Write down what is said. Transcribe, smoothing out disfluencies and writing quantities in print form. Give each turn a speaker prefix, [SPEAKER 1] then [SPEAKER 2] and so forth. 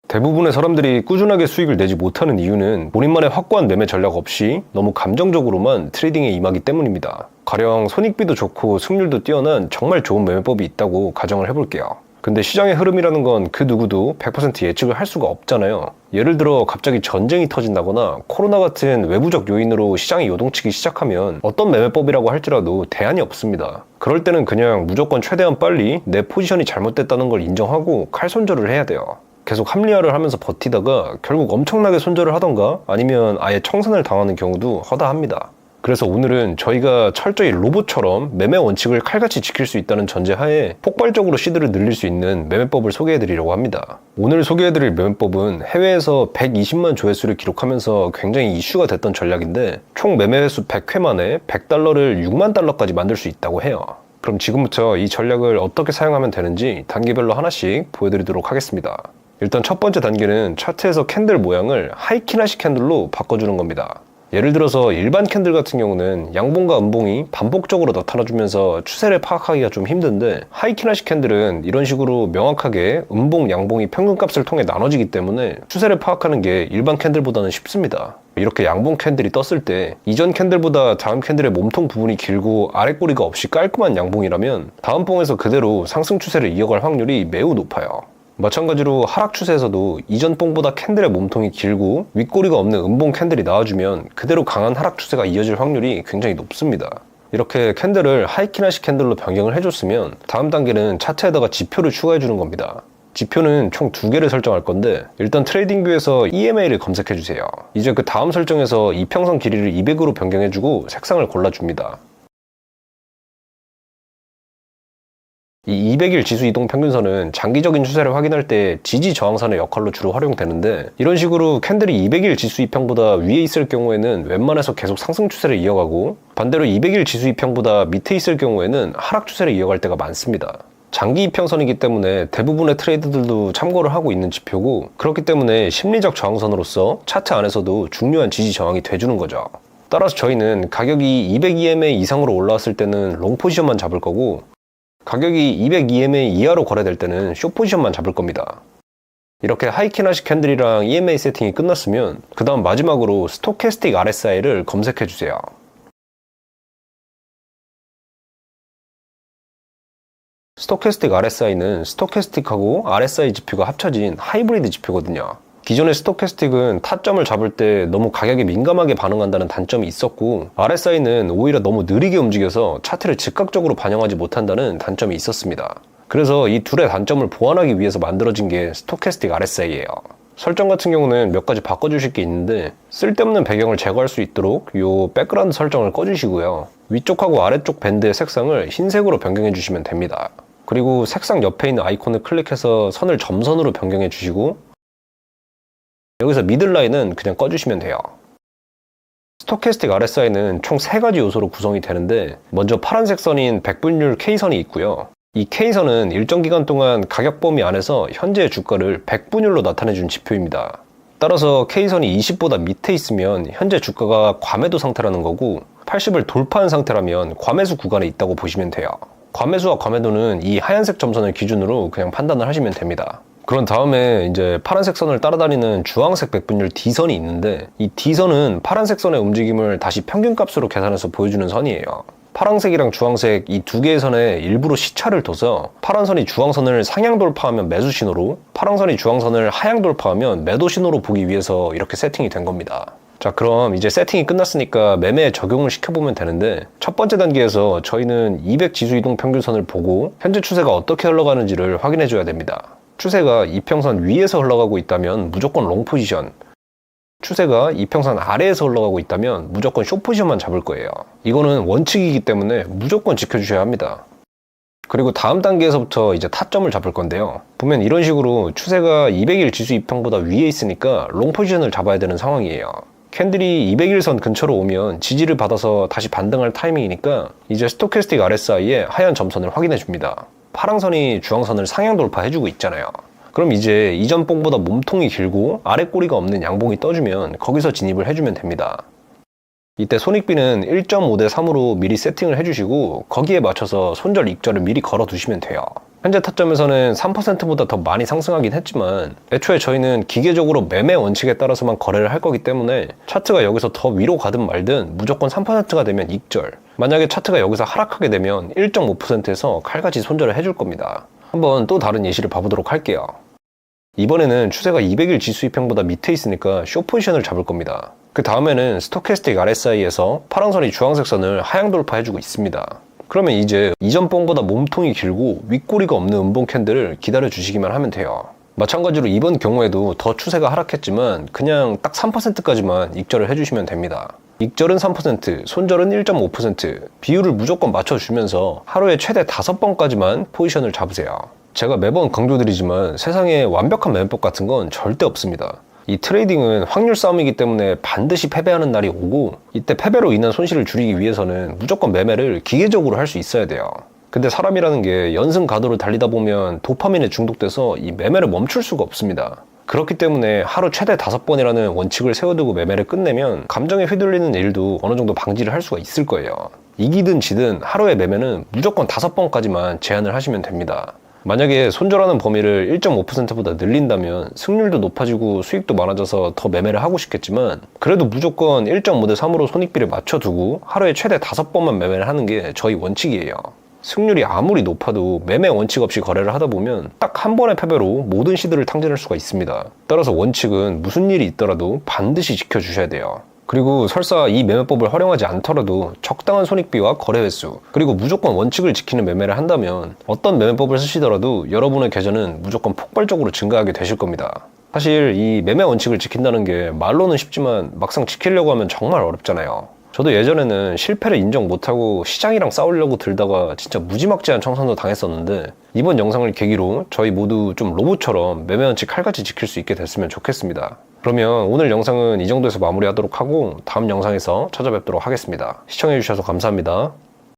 [SPEAKER 1] 대부분의 사람들이 꾸준하게 수익을 내지 못하는 이유는 본인만의 확고한 매매 전략 없이 너무 감정적으로만 트레이딩에 임하기 때문입니다. 가령 손익비도 좋고 승률도 뛰어난 정말 좋은 매매법이 있다고 가정을 해볼게요. 근데 시장의 흐름이라는 건 그 누구도 100% 예측을 할 수가 없잖아요. 예를 들어 갑자기 전쟁이 터진다거나 코로나 같은 외부적 요인으로 시장이 요동치기 시작하면 어떤 매매법이라고 할지라도 대안이 없습니다. 그럴 때는 그냥 무조건 최대한 빨리 내 포지션이 잘못됐다는 걸 인정하고 칼손절을 해야 돼요. 계속 합리화를 하면서 버티다가 결국 엄청나게 손절을 하던가 아니면 아예 청산을 당하는 경우도 허다합니다. 그래서 오늘은 저희가 철저히 로봇처럼 매매 원칙을 칼같이 지킬 수 있다는 전제하에 폭발적으로 시드를 늘릴 수 있는 매매법을 소개해드리려고 합니다. 오늘 소개해드릴 매매법은 해외에서 120만 조회수를 기록하면서 굉장히 이슈가 됐던 전략인데 총 매매 횟수 100회 만에 $100를 6만 달러까지 만들 수 있다고 해요. 그럼 지금부터 이 전략을 어떻게 사용하면 되는지 단계별로 하나씩 보여드리도록 하겠습니다. 일단 첫 번째 단계는 차트에서 캔들 모양을 하이키나시 캔들로 바꿔주는 겁니다. 예를 들어서 일반 캔들 같은 경우는 양봉과 음봉이 반복적으로 나타나주면서 추세를 파악하기가 좀 힘든데 하이키나시 캔들은 이런 식으로 명확하게 음봉, 양봉이 평균값을 통해 나눠지기 때문에 추세를 파악하는 게 일반 캔들보다는 쉽습니다. 이렇게 양봉 캔들이 떴을 때 이전 캔들보다 다음 캔들의 몸통 부분이 길고 아랫꼬리가 없이 깔끔한 양봉이라면 다음 봉에서 그대로 상승 추세를 이어갈 확률이 매우 높아요. 마찬가지로 하락 추세에서도 이전 봉보다 캔들의 몸통이 길고 윗꼬리가 없는 음봉 캔들이 나와주면 그대로 강한 하락 추세가 이어질 확률이 굉장히 높습니다. 이렇게 캔들을 하이키나시 캔들로 변경을 해줬으면 다음 단계는 차트에다가 지표를 추가해주는 겁니다. 지표는 총 2개를 설정할 건데 일단 트레이딩뷰에서 EMA를 검색해주세요. 이제 그 다음 설정에서 이평선 길이를 200으로 변경해주고 색상을 골라줍니다. 이 200일 지수 이동 평균선은 장기적인 추세를 확인할 때 지지 저항선의 역할로 주로 활용되는데 이런 식으로 캔들이 200일 지수 이평보다 위에 있을 경우에는 웬만해서 계속 상승 추세를 이어가고 반대로 200일 지수 이평보다 밑에 있을 경우에는 하락 추세를 이어갈 때가 많습니다. 장기 이평선이기 때문에 대부분의 트레이더들도 참고를 하고 있는 지표고 그렇기 때문에 심리적 저항선으로서 차트 안에서도 중요한 지지 저항이 돼주는 거죠. 따라서 저희는 가격이 200EMA 이상으로 올라왔을 때는 롱 포지션만 잡을 거고 가격이 200EMA 이하로 거래될 때는 숏 포지션만 잡을 겁니다. 이렇게 하이키나시 캔들이랑 EMA 세팅이 끝났으면 그 다음 마지막으로 스토캐스틱 RSI를 검색해주세요. 스토캐스틱 RSI는 스토캐스틱하고 RSI 지표가 합쳐진 하이브리드 지표거든요. 기존의 스토캐스틱은 타점을 잡을 때 너무 가격에 민감하게 반응한다는 단점이 있었고 RSI는 오히려 너무 느리게 움직여서 차트를 즉각적으로 반영하지 못한다는 단점이 있었습니다. 그래서 이 둘의 단점을 보완하기 위해서 만들어진 게 스토캐스틱 RSI예요. 설정 같은 경우는 몇 가지 바꿔주실 게 있는데 쓸데없는 배경을 제거할 수 있도록 이 백그라운드 설정을 꺼주시고요. 위쪽하고 아래쪽 밴드의 색상을 흰색으로 변경해 주시면 됩니다. 그리고 색상 옆에 있는 아이콘을 클릭해서 선을 점선으로 변경해 주시고 여기서 미들라인은 그냥 꺼주시면 돼요. 스토캐스틱 RSI는 총 3가지 요소로 구성이 되는데 먼저 파란색 선인 백분율 K선이 있고요. 이 K선은 일정 기간 동안 가격 범위 안에서 현재의 주가를 백분율로 나타내준 지표입니다. 따라서 K선이 20보다 밑에 있으면 현재 주가가 과매도 상태라는 거고 80을 돌파한 상태라면 과매수 구간에 있다고 보시면 돼요. 과매수와 과매도는 이 하얀색 점선을 기준으로 그냥 판단을 하시면 됩니다. 그런 다음에 이제 파란색 선을 따라다니는 주황색 백분율 D선이 있는데 이 D선은 파란색 선의 움직임을 다시 평균값으로 계산해서 보여주는 선이에요. 파란색이랑 주황색 이 2개의 선에 일부러 시차를 둬서 파란선이 주황선을 상향 돌파하면 매수 신호로 파란선이 주황선을 하향 돌파하면 매도 신호로 보기 위해서 이렇게 세팅이 된 겁니다. 자, 그럼 이제 세팅이 끝났으니까 매매에 적용을 시켜보면 되는데 첫 번째 단계에서 저희는 200 지수 이동 평균선을 보고 현재 추세가 어떻게 흘러가는지를 확인해 줘야 됩니다. 추세가 이평선 위에서 흘러가고 있다면 무조건 롱 포지션, 추세가 이평선 아래에서 흘러가고 있다면 무조건 숏 포지션만 잡을 거예요. 이거는 원칙이기 때문에 무조건 지켜주셔야 합니다. 그리고 다음 단계에서부터 이제 타점을 잡을 건데요. 보면 이런 식으로 추세가 200일 지수 이평보다 위에 있으니까 롱 포지션을 잡아야 되는 상황이에요. 캔들이 200일선 근처로 오면 지지를 받아서 다시 반등할 타이밍이니까 이제 스토캐스틱 RSI의 하얀 점선을 확인해 줍니다. 파랑선이 주황선을 상향 돌파해주고 있잖아요. 그럼 이제 이전 봉보다 몸통이 길고 아래 꼬리가 없는 양봉이 떠주면 거기서 진입을 해주면 됩니다. 이때 손익비는 1.5대 3으로 미리 세팅을 해주시고 거기에 맞춰서 손절 익절을 미리 걸어 두시면 돼요. 현재 타점에서는 3%보다 더 많이 상승하긴 했지만 애초에 저희는 기계적으로 매매 원칙에 따라서만 거래를 할 거기 때문에 차트가 여기서 더 위로 가든 말든 무조건 3%가 되면 익절, 만약에 차트가 여기서 하락하게 되면 1.5%에서 칼같이 손절을 해줄 겁니다. 한번 또 다른 예시를 봐보도록 할게요. 이번에는 추세가 200일 지수 이평보다 밑에 있으니까 숏 포지션을 잡을 겁니다. 그 다음에는 스토캐스틱 RSI에서 파란선이 주황색 선을 하향 돌파해주고 있습니다. 그러면 이제 이전 뽕보다 몸통이 길고 윗꼬리가 없는 음봉 캔들을 기다려 주시기만 하면 돼요. 마찬가지로 이번 경우에도 더 추세가 하락했지만 그냥 딱 3%까지만 익절을 해주시면 됩니다. 익절은 3%, 손절은 1.5%, 비율을 무조건 맞춰주면서 하루에 최대 5번까지만 포지션을 잡으세요. 제가 매번 강조드리지만 세상에 완벽한 매매법 같은 건 절대 없습니다. 이 트레이딩은 확률 싸움이기 때문에 반드시 패배하는 날이 오고, 이때 패배로 인한 손실을 줄이기 위해서는 무조건 매매를 기계적으로 할 수 있어야 돼요. 근데 사람이라는 게 연승 가도를 달리다 보면 도파민에 중독돼서 이 매매를 멈출 수가 없습니다. 그렇기 때문에 하루 최대 5번이라는 원칙을 세워두고 매매를 끝내면 감정에 휘둘리는 일도 어느 정도 방지를 할 수가 있을 거예요. 이기든 지든 하루의 매매는 무조건 5번까지만 제한을 하시면 됩니다. 만약에 손절하는 범위를 1.5%보다 늘린다면 승률도 높아지고 수익도 많아져서 더 매매를 하고 싶겠지만, 그래도 무조건 1.5 대 3으로 손익비를 맞춰두고 하루에 최대 5번만 매매를 하는 게 저희 원칙이에요. 승률이 아무리 높아도 매매 원칙 없이 거래를 하다 보면 딱 한 번의 패배로 모든 시드를 탕진할 수가 있습니다. 따라서 원칙은 무슨 일이 있더라도 반드시 지켜주셔야 돼요. 그리고 설사 이 매매법을 활용하지 않더라도 적당한 손익비와 거래 횟수, 그리고 무조건 원칙을 지키는 매매를 한다면 어떤 매매법을 쓰시더라도 여러분의 계좌는 무조건 폭발적으로 증가하게 되실 겁니다. 사실 이 매매 원칙을 지킨다는 게 말로는 쉽지만 막상 지키려고 하면 정말 어렵잖아요. 저도 예전에는 실패를 인정 못하고 시장이랑 싸우려고 들다가 진짜 무지막지한 청산도 당했었는데, 이번 영상을 계기로 저희 모두 좀 로봇처럼 매매 원칙 칼같이 지킬 수 있게 됐으면 좋겠습니다. 그러면 오늘 영상은 이 정도에서 마무리하도록 하고 다음 영상에서 찾아뵙도록 하겠습니다. 시청해주셔서 감사합니다.